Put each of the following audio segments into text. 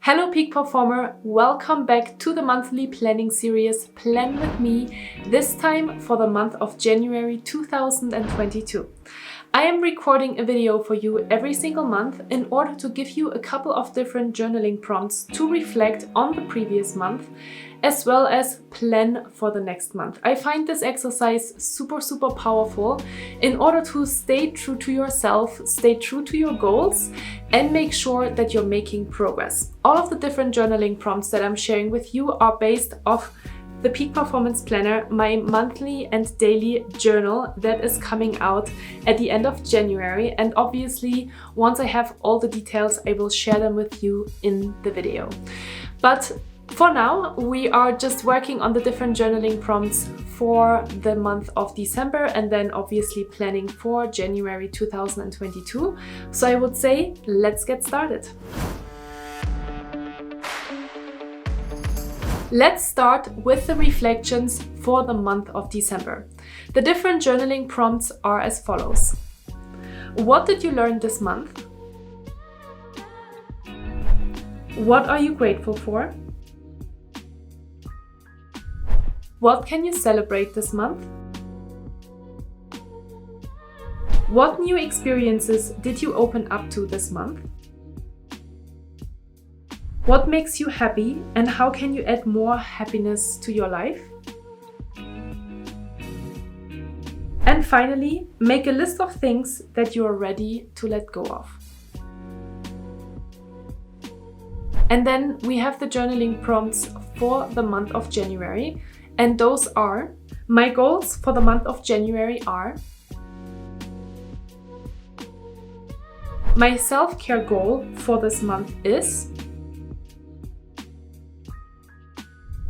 Hello peak performer, welcome back to the monthly planning series Plan With Me, this time for the month of January 2022. I am recording a video for you every single month in order to give you a couple of different journaling prompts to reflect on the previous month as well as plan for the next month. I find this exercise super powerful in order to stay true to yourself, stay true to your goals, and make sure that you're making progress. All of the different journaling prompts that I'm sharing with you are based off the Peak Performance Planner, my monthly and daily journal that is coming out at the end of January. And obviously, once I have all the details, I will share them with you in the video. But for now, we are just working on the different journaling prompts for the month of December and then obviously planning for January 2022. So I would say, let's get started. Let's start with the reflections for the month of December. The different journaling prompts are as follows. What did you learn this month? What are you grateful for? What can you celebrate this month? What new experiences did you open up to this month? What makes you happy and how can you add more happiness to your life? And finally, make a list of things that you are ready to let go of. And then we have the journaling prompts for the month of January. And those are, my goals for the month of January are, my self-care goal for this month is,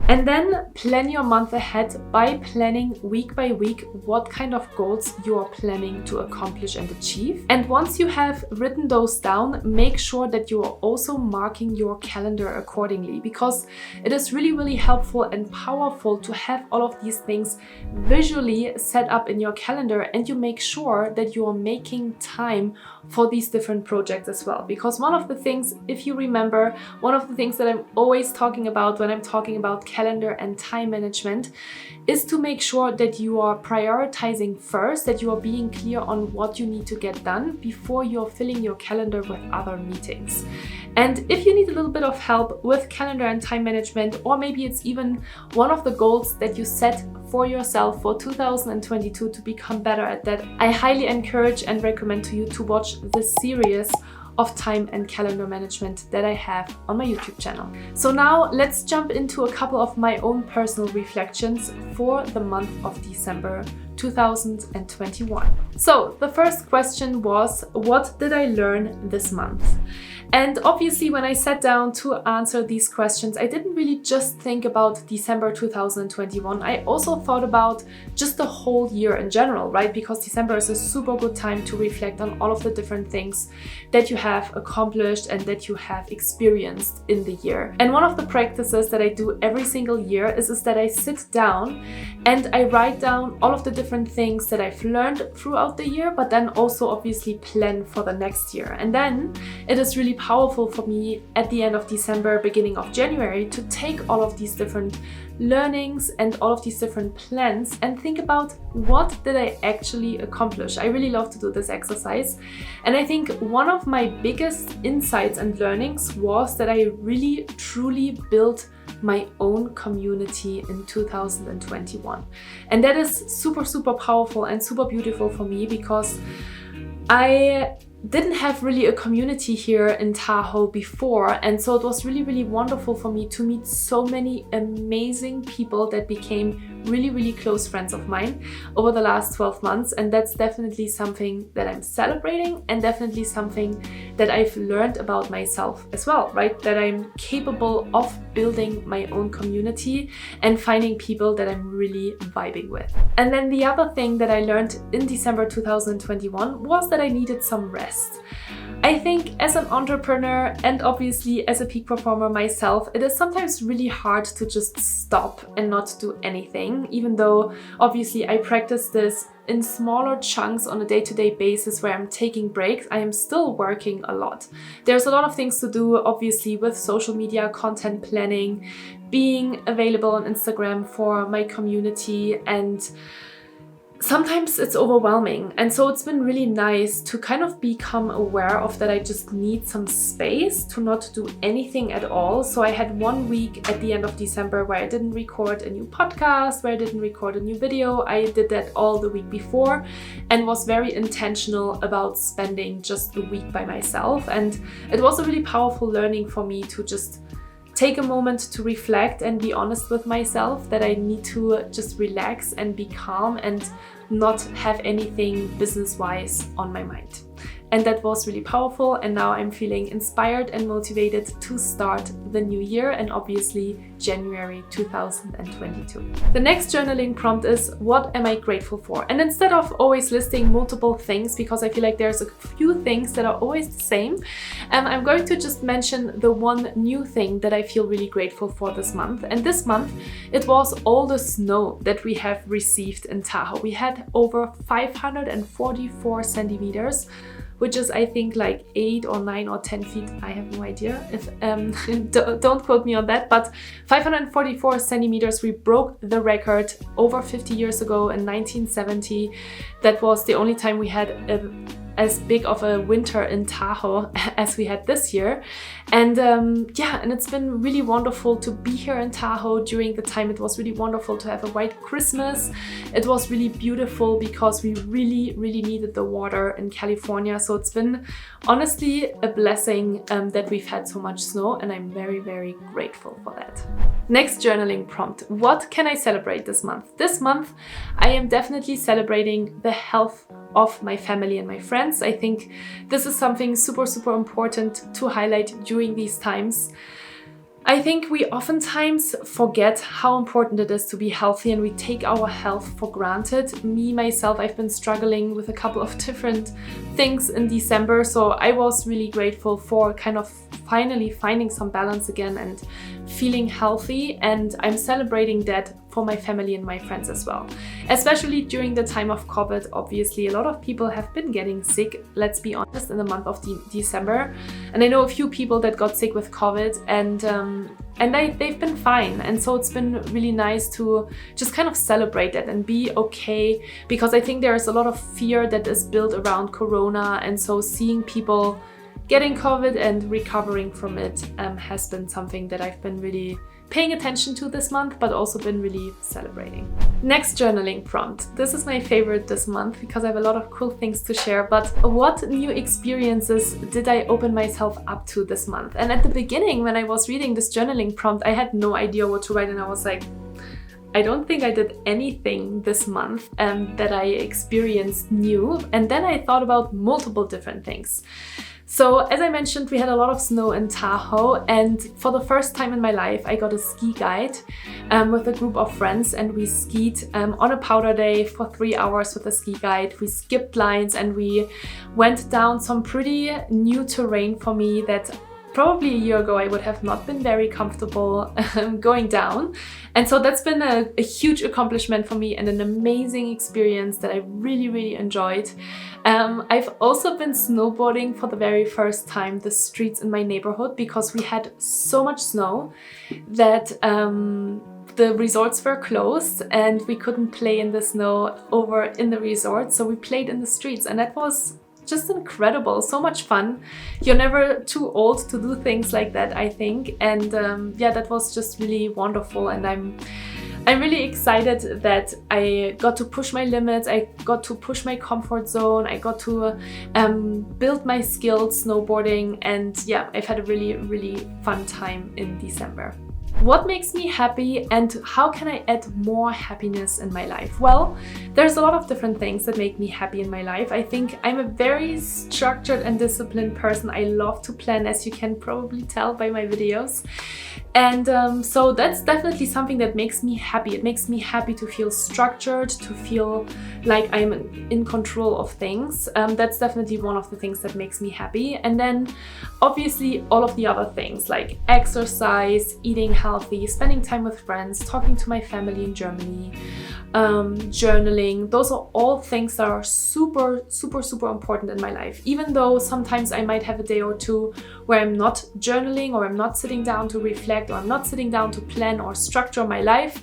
and then plan your month ahead by planning week by week what kind of goals you are planning to accomplish and achieve. And once you have written those down, make sure that you are also marking your calendar accordingly, because it is really helpful and powerful to have all of these things visually set up in your calendar, and you make sure that you are making time for these different projects as well. Because one of the things, if you remember, one of the things that I'm always talking about when I'm talking about calendar and time management is to make sure that you are prioritizing first, that you are being clear on what you need to get done before you're filling your calendar with other meetings. And if you need a little bit of help with calendar and time management, or maybe it's even one of the goals that you set for yourself for 2022 to become better at that, I highly encourage and recommend to you to watch this series of time and calendar management that I have on my YouTube channel. So now let's jump into a couple of my own personal reflections for the month of December 2021. So the first question was, what did I learn this month? And obviously when I sat down to answer these questions, I didn't really just think about December 2021. I also thought about just the whole year in general, right? Because December is a super good time to reflect on all of the different things that you have accomplished and that you have experienced in the year. And one of the practices that I do every single year is that I sit down and I write down all of the different things that I've learned throughout the year, but then also obviously plan for the next year. And then it is really powerful for me at the end of December, beginning of January, to take all of these different learnings and all of these different plans and think about what did I actually accomplish. I really love to do this exercise. And I think one of my biggest insights and learnings was that I really truly built my own community in 2021. And that is super powerful and super beautiful for me, because I didn't have really a community here in Tahoe before, and so it was really wonderful for me to meet so many amazing people that became really close friends of mine over the last 12 months. And that's definitely something that I'm celebrating, and definitely something that I've learned about myself as well, right? That I'm capable of building my own community and finding people that I'm really vibing with. And then the other thing that I learned in December 2021 was that I needed some rest. I think as an entrepreneur and obviously as a peak performer myself, it is sometimes really hard to just stop and not do anything, even though obviously I practice this in smaller chunks on a day-to-day basis where I'm taking breaks. I am still working a lot. There's a lot of things to do, obviously, with social media, content planning, being available on Instagram for my community, and sometimes it's overwhelming. And so it's been really nice to kind of become aware of that I just need some space to not do anything at all. So I had 1 week at the end of December where I didn't record a new podcast, where I didn't record a new video. I did that all the week before and was very intentional about spending just a week by myself. And it was a really powerful learning for me to just take a moment to reflect and be honest with myself that I need to just relax and be calm and not have anything business-wise on my mind. And that was really powerful, and now I'm feeling inspired and motivated to start the new year and obviously January 2022. The next journaling prompt is, what am I grateful for? And instead of always listing multiple things, because I feel like there's a few things that are always the same, I'm going to just mention the one new thing that I feel really grateful for this month. And this month it was all the snow that we have received in Tahoe. We had over 544 centimeters, which is I think like 8 or 9 or 10 feet. I have no idea. If don't quote me on that, but 544 centimeters. We broke the record over 50 years ago in 1970. That was the only time we had as big of a winter in Tahoe as we had this year. And and it's been really wonderful to be here in Tahoe during the time. It was really wonderful to have a white Christmas. It was really beautiful because we really needed the water in California. So it's been honestly a blessing that we've had so much snow, and I'm very grateful for that. Next journaling prompt. What can I celebrate this month? This month I am definitely celebrating the health of my family and my friends. I think this is something super important to highlight during these times. I think we oftentimes forget how important it is to be healthy, and we take our health for granted. Me, myself, I've been struggling with a couple of different things in December, so I was really grateful for kind of finally finding some balance again and feeling healthy, and I'm celebrating that for my family and my friends as well. Especially during the time of COVID, obviously a lot of people have been getting sick, let's be honest, in the month of December. And I know a few people that got sick with COVID, and they've been fine. And so it's been really nice to just kind of celebrate that and be okay, because I think there's a lot of fear that is built around Corona, and so seeing people getting COVID and recovering from it has been something that I've been really paying attention to this month, but also been really celebrating. Next journaling prompt. This is my favorite this month because I have a lot of cool things to share, but what new experiences did I open myself up to this month? And at the beginning, when I was reading this journaling prompt, I had no idea what to write, and I was like, I don't think I did anything this month that I experienced new. And then I thought about multiple different things. So as I mentioned, we had a lot of snow in Tahoe, and for the first time in my life, I got a ski guide with a group of friends, and we skied on a powder day for 3 hours with a ski guide. We skipped lines and we went down some pretty new terrain for me that probably a year ago I would have not been very comfortable going down. And so that's been a huge accomplishment for me and an amazing experience that I really enjoyed. I've also been snowboarding for the very first time the streets in my neighborhood because we had so much snow that the resorts were closed and we couldn't play in the snow over in the resort. So we played in the streets, and that was just incredible, so much fun. You're never too old to do things like that, I think. And that was just really wonderful, and I'm really excited that I got to push my limits, I got to push my comfort zone, I got to build my skills snowboarding, and yeah, I've had a really fun time in December. What makes me happy and how can I add more happiness in my life? Well, there's a lot of different things that make me happy in my life. I think I'm a very structured and disciplined person. I love to plan, as you can probably tell by my videos. And so that's definitely something that makes me happy. It makes me happy to feel structured, to feel like I'm in control of things. That's definitely one of the things that makes me happy. And then obviously all of the other things like exercise, eating healthy, spending time with friends, talking to my family in Germany, journaling. Those are all things that are super, super, super important in my life. Even though sometimes I might have a day or two where I'm not journaling, or I'm not sitting down to reflect, or I'm not sitting down to plan or structure my life,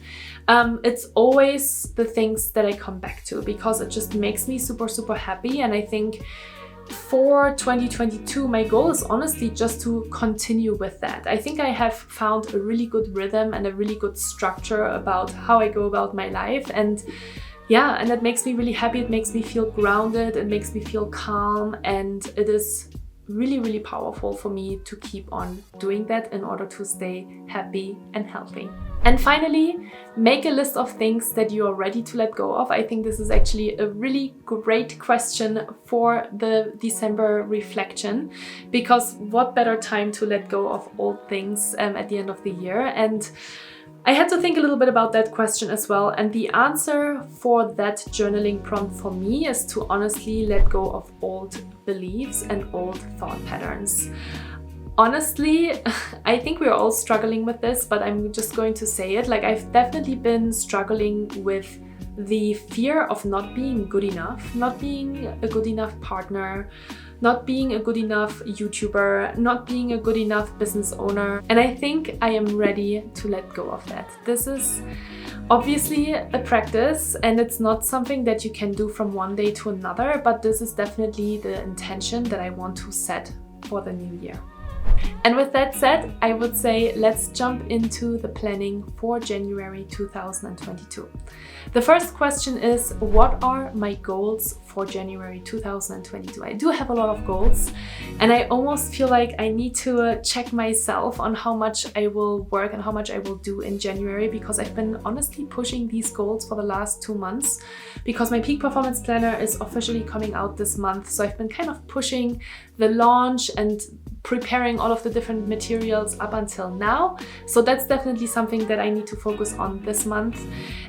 it's always the things that I come back to because it just makes me super, super happy. And I think for 2022, my goal is honestly just to continue with that. I think I have found a really good rhythm and a really good structure about how I go about my life. And yeah, and that makes me really happy. It makes me feel grounded. It makes me feel calm. And it is really, really powerful for me to keep on doing that in order to stay happy and healthy. And finally, make a list of things that you are ready to let go of. I think this is actually a really great question for the December reflection, because what better time to let go of old things at the end of the year? And I had to think a little bit about that question as well. And the answer for that journaling prompt for me is to honestly let go of old beliefs and old thought patterns. Honestly, I think we're all struggling with this, but I'm just going to say it. Like, I've definitely been struggling with the fear of not being good enough, not being a good enough partner, not being a good enough YouTuber, not being a good enough business owner. And I think I am ready to let go of that. This is obviously a practice, and it's not something that you can do from one day to another, but this is definitely the intention that I want to set for the new year. And with that said, I would say let's jump into the planning for January 2022. The first question is, what are my goals for January 2022? I do have a lot of goals, and I almost feel like I need to check myself on how much I will work and how much I will do in January, because I've been honestly pushing these goals for the last 2 months, because my peak performance planner is officially coming out this month. So I've been kind of pushing the launch and preparing all of the different materials up until now. So that's definitely something that I need to focus on this month.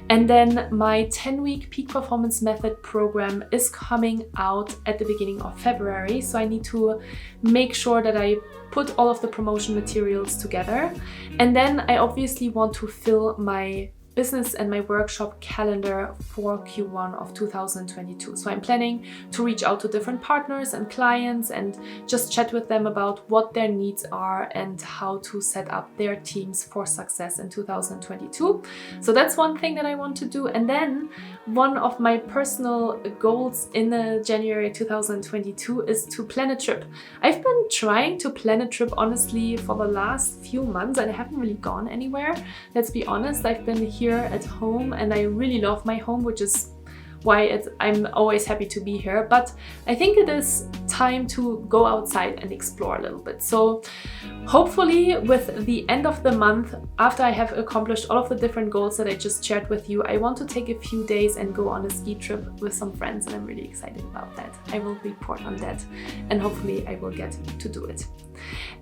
And then my 10-week peak performance method program is coming out at the beginning of February. So I need to make sure that I put all of the promotion materials together. And then I obviously want to fill my business and my workshop calendar for Q1 of 2022. So I'm planning to reach out to different partners and clients and just chat with them about what their needs are and how to set up their teams for success in 2022. So that's one thing that I want to do. And then one of my personal goals in January 2022 is to plan a trip. I've been trying to plan a trip honestly for the last few months, and I haven't really gone anywhere. Let's be honest, I've been here at home and I really love my home, which is why I'm always happy to be here. But I think it is time to go outside and explore a little bit. So hopefully with the end of the month, after I have accomplished all of the different goals that I just shared with you, I want to take a few days and go on a ski trip with some friends, and I'm really excited about that. I will report on that and hopefully I will get to do it.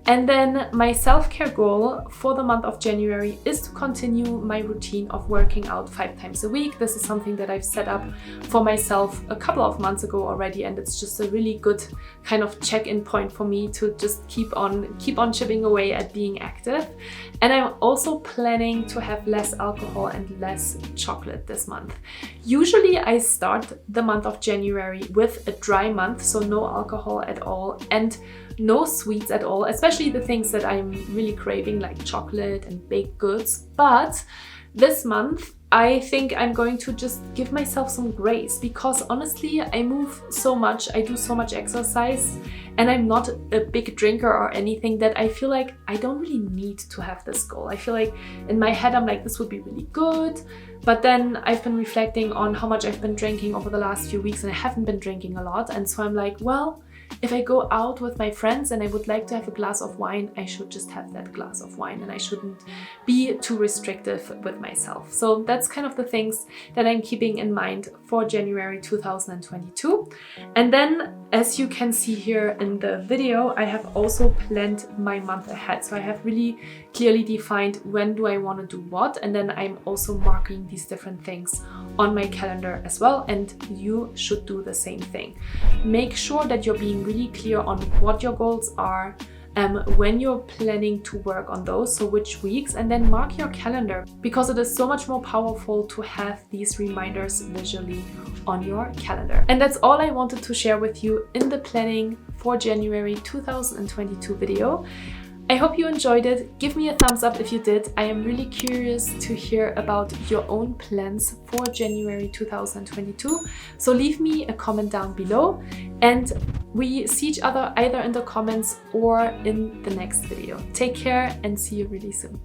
And then my self-care goal for the month of January is to continue my routine of working out 5 times a week. This is something that I've set up for myself a couple of months ago already, and it's just a really good kind of check-in point for me to just keep on chipping away at being active. And I'm also planning to have less alcohol and less chocolate this month. Usually I start the month of January with a dry month, so no alcohol at all and no sweets at all, especially the things that I'm really craving like chocolate and baked goods. But this month I think I'm going to just give myself some grace, because honestly I move so much, I do so much exercise, and I'm not a big drinker or anything, that I feel like I don't really need to have this goal. I feel like in my head I'm like, this would be really good, but then I've been reflecting on how much I've been drinking over the last few weeks and I haven't been drinking a lot, and so I'm like, well, if I go out with my friends and I would like to have a glass of wine, I should just have that glass of wine and I shouldn't be too restrictive with myself. So that's kind of the things that I'm keeping in mind for January 2022. And then, as you can see here in the video, I have also planned my month ahead. So I have really clearly defined when do I want to do what, and then I'm also marking these different things on my calendar as well, and you should do the same thing. Make sure that you're being really clear on what your goals are, when you're planning to work on those, so which weeks, and then mark your calendar, because it is so much more powerful to have these reminders visually on your calendar. And that's all I wanted to share with you in the planning for January 2022 video. I hope you enjoyed it. Give me a thumbs up if you did. I am really curious to hear about your own plans for January 2022. So leave me a comment down below, and we see each other either in the comments or in the next video. Take care and see you really soon.